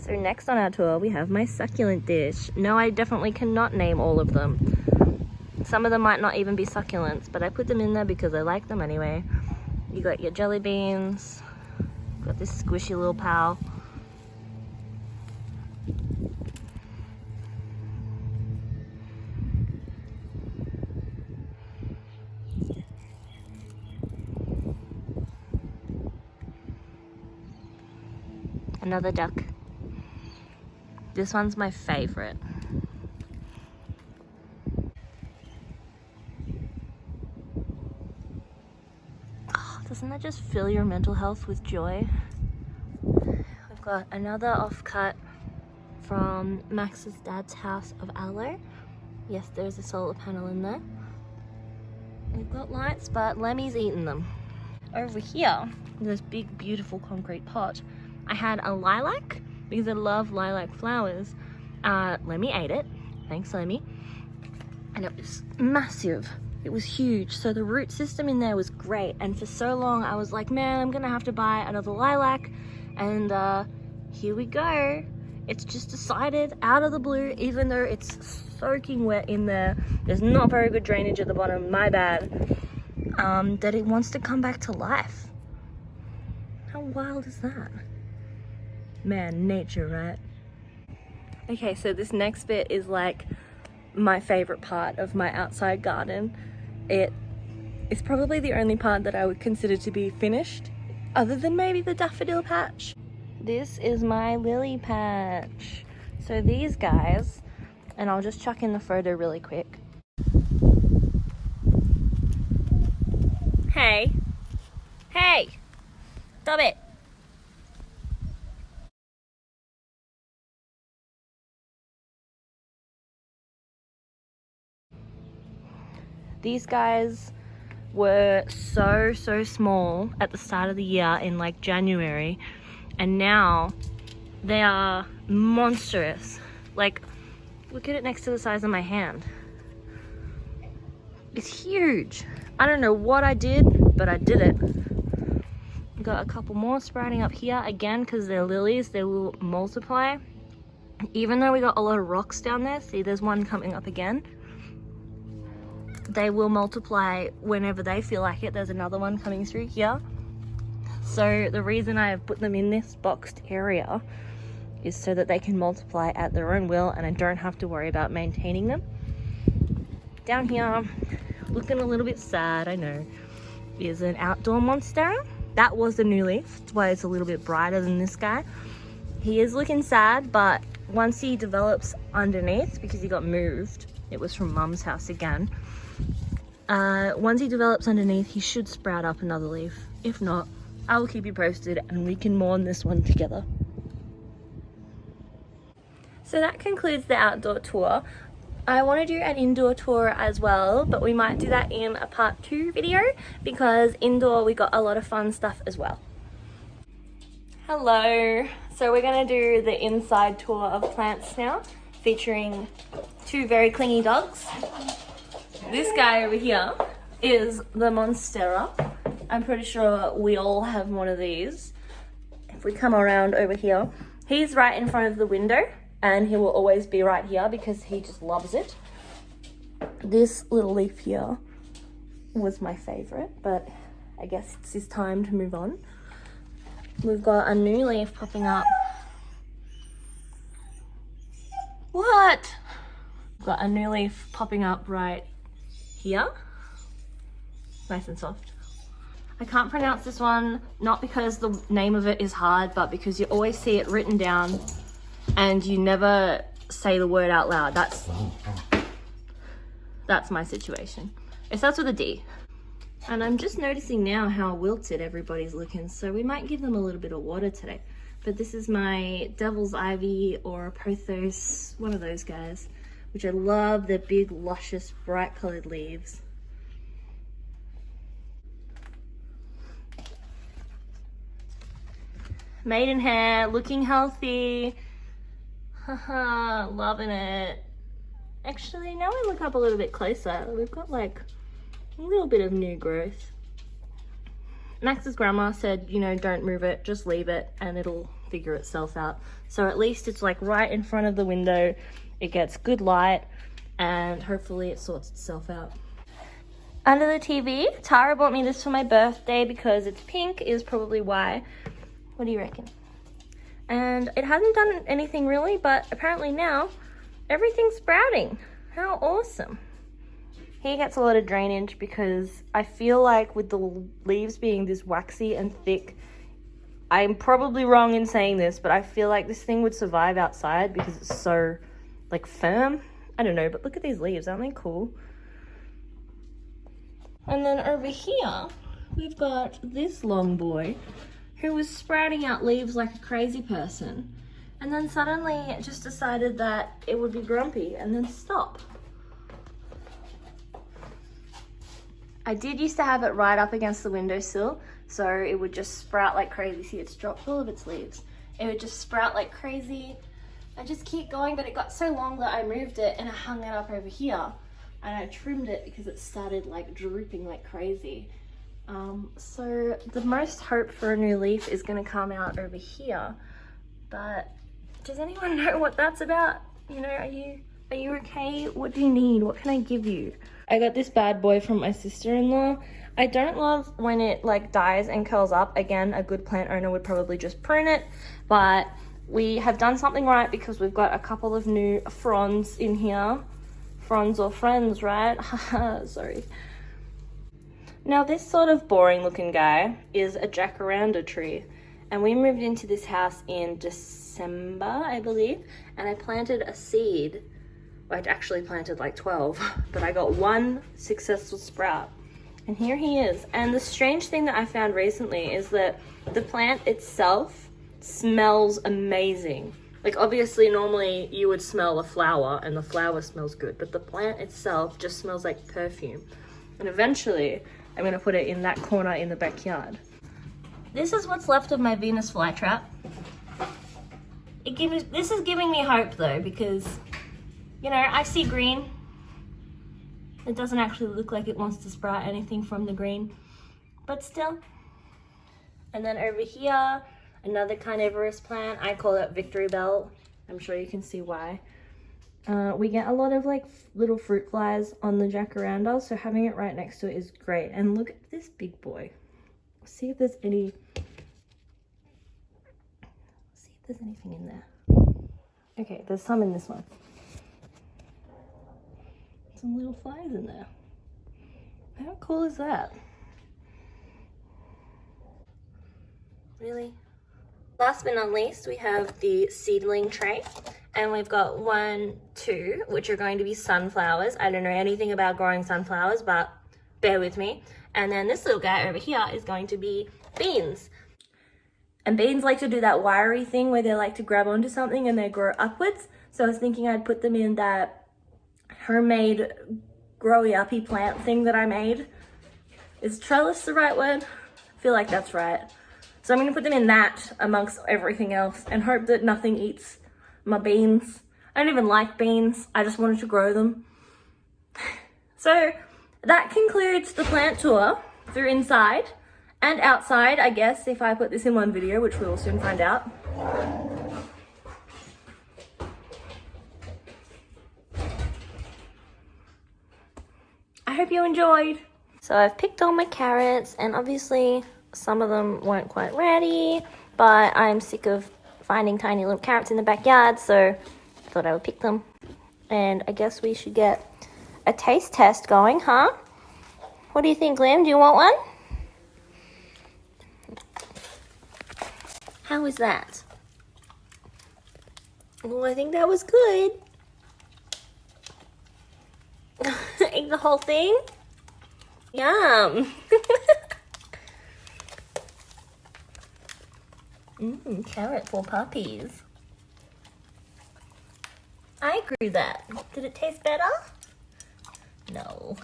So next on our tour, we have my succulent dish. No, I definitely cannot name all of them. Some of them might not even be succulents, but I put them in there because I like them anyway. You got your jelly beans, got this squishy little pal. Another duck. This one's my favorite. Oh, doesn't that just fill your mental health with joy? We've got another offcut from Max's dad's house of aloe. Yes, there's a solar panel in there. We've got lights, but Lemmy's eaten them. Over here, in this big, beautiful concrete pot, I had a lilac because I love lilac flowers. Lemmy ate it. Thanks, Lemmy. And it was massive. It was huge. So the root system in there was great. And for so long, I was like, man, I'm gonna have to buy another lilac. And here we go. It's just decided out of the blue, even though it's soaking wet in there, there's not very good drainage at the bottom, my bad, that it wants to come back to life. How wild is that? Man, nature, right? Okay, so this next bit is like my favorite part of my outside garden. It is probably the only part that I would consider to be finished, other than maybe the daffodil patch. This is my lily patch. So these guys, and I'll just chuck in the photo really quick. Hey, hey, stop it. These guys were so small at the start of the year in like January, and now they are monstrous. Like, look at it next to the size of my hand. It's huge. I don't know what I did, but I did it. Got a couple more sprouting up here again because they're lilies, they will multiply. Even though we got a lot of rocks down there, see there's one coming up again. They will multiply whenever they feel like it. There's another one coming through here. So the reason I have put them in this boxed area is so that they can multiply at their own will and I don't have to worry about maintaining them. Down here, looking a little bit sad, I know, is an outdoor monstera. That was a new leaf. That's why it's a little bit brighter than this guy. He is looking sad, but once he develops underneath, because he got moved, it was from Mum's house again. Once he develops underneath, he should sprout up another leaf. If not, I will keep you posted and we can mourn this one together. So that concludes the outdoor tour. I want to do an indoor tour as well, but we might do that in a part 2 video because indoor we got a lot of fun stuff as well. Hello. So we're going to do the inside tour of plants now, featuring 2 very clingy dogs. This guy over here is the Monstera. I'm pretty sure we all have one of these. If we come around over here, he's right in front of the window and he will always be right here because he just loves it. This little leaf here was my favorite, but I guess it's his time to move on. We've got a new leaf popping up. What? We've got a new leaf popping up right here. Nice and soft. I can't pronounce this one, not because the name of it is hard, but because you always see it written down and you never say the word out loud. That's my situation. It starts with a D. And I'm just noticing now how wilted everybody's looking, so we might give them a little bit of water today. But this is my Devil's Ivy or Pothos, one of those guys, which I love. They're big, luscious, bright colored leaves. Maidenhair, looking healthy. Haha, loving it. Actually, now I look up a little bit closer, we've got like a little bit of new growth. Max's grandma said, you know, don't move it, just leave it and it'll figure itself out. So at least it's like right in front of the window. It gets good light and hopefully it sorts itself out. Under the TV, Tara bought me this for my birthday because it's pink is probably why. What do you reckon? And it hasn't done anything really, but apparently now everything's sprouting. How awesome. He gets a lot of drainage because I feel like with the leaves being this waxy and thick, I'm probably wrong in saying this, but I feel like this thing would survive outside because it's so like firm. I don't know, but look at these leaves, aren't they cool? And then over here, we've got this long boy who was sprouting out leaves like a crazy person. And then suddenly it just decided that it would be grumpy and then stop. I did used to have it right up against the windowsill, so it would just sprout like crazy. See, it's dropped all of its leaves. It would just sprout like crazy and just keep going, but it got so long that I moved it and I hung it up over here. And I trimmed it because it started like drooping like crazy. So the most hope for a new leaf is going to come out over here. But does anyone know what that's about? You know, are you okay? What do you need? What can I give you? I got this bad boy from my sister-in-law. I don't love when it like dies and curls up. Again, a good plant owner would probably just prune it, but we have done something right because we've got a couple of new fronds in here. Fronds or friends, right? Sorry. Now this sort of boring looking guy is a jacaranda tree, and we moved into this house in December, I believe, and I planted a seed. Well, I actually planted like 12, but I got one successful sprout. And here he is. And the strange thing that I found recently is that the plant itself smells amazing. Like obviously normally you would smell a flower and the flower smells good, but the plant itself just smells like perfume. And eventually I'm gonna put it in that corner in the backyard. This is what's left of my Venus flytrap. This is giving me hope though, because you know, I see green. It doesn't actually look like it wants to sprout anything from the green, but still. And then over here, another carnivorous plant. I call it Victory Bell. I'm sure you can see why. We get a lot of like little fruit flies on the jacaranda, so having it right next to it is great. And look at this big boy. See if there's anything in there. Okay, there's some in this one. Some little flies in there. How cool is that? Really? Last but not least, we have the seedling tray, and we've got 1, 2, which are going to be sunflowers. I don't know anything about growing sunflowers, but bear with me. And then this little guy over here is going to be beans. And beans like to do that wiry thing where they like to grab onto something and they grow upwards. So I was thinking I'd put them in that homemade growy uppy plant thing that I made. Is trellis the right word? I feel like that's right. So I'm gonna put them in that amongst everything else and hope that nothing eats my beans. I don't even like beans, I just wanted to grow them. So that concludes the plant tour through inside and outside, I guess, if I put this in one video, which we will soon find out. I hope you enjoyed. So I've picked all my carrots, and obviously some of them weren't quite ready, but I'm sick of finding tiny little carrots in the backyard, so I thought I would pick them. And I guess we should get a taste test going, huh? What do you think, Liam? Do you want one? How was that? Oh, I think that was good. Ate the whole thing? Yum. Carrot for puppies. I grew that. Did it taste better? No.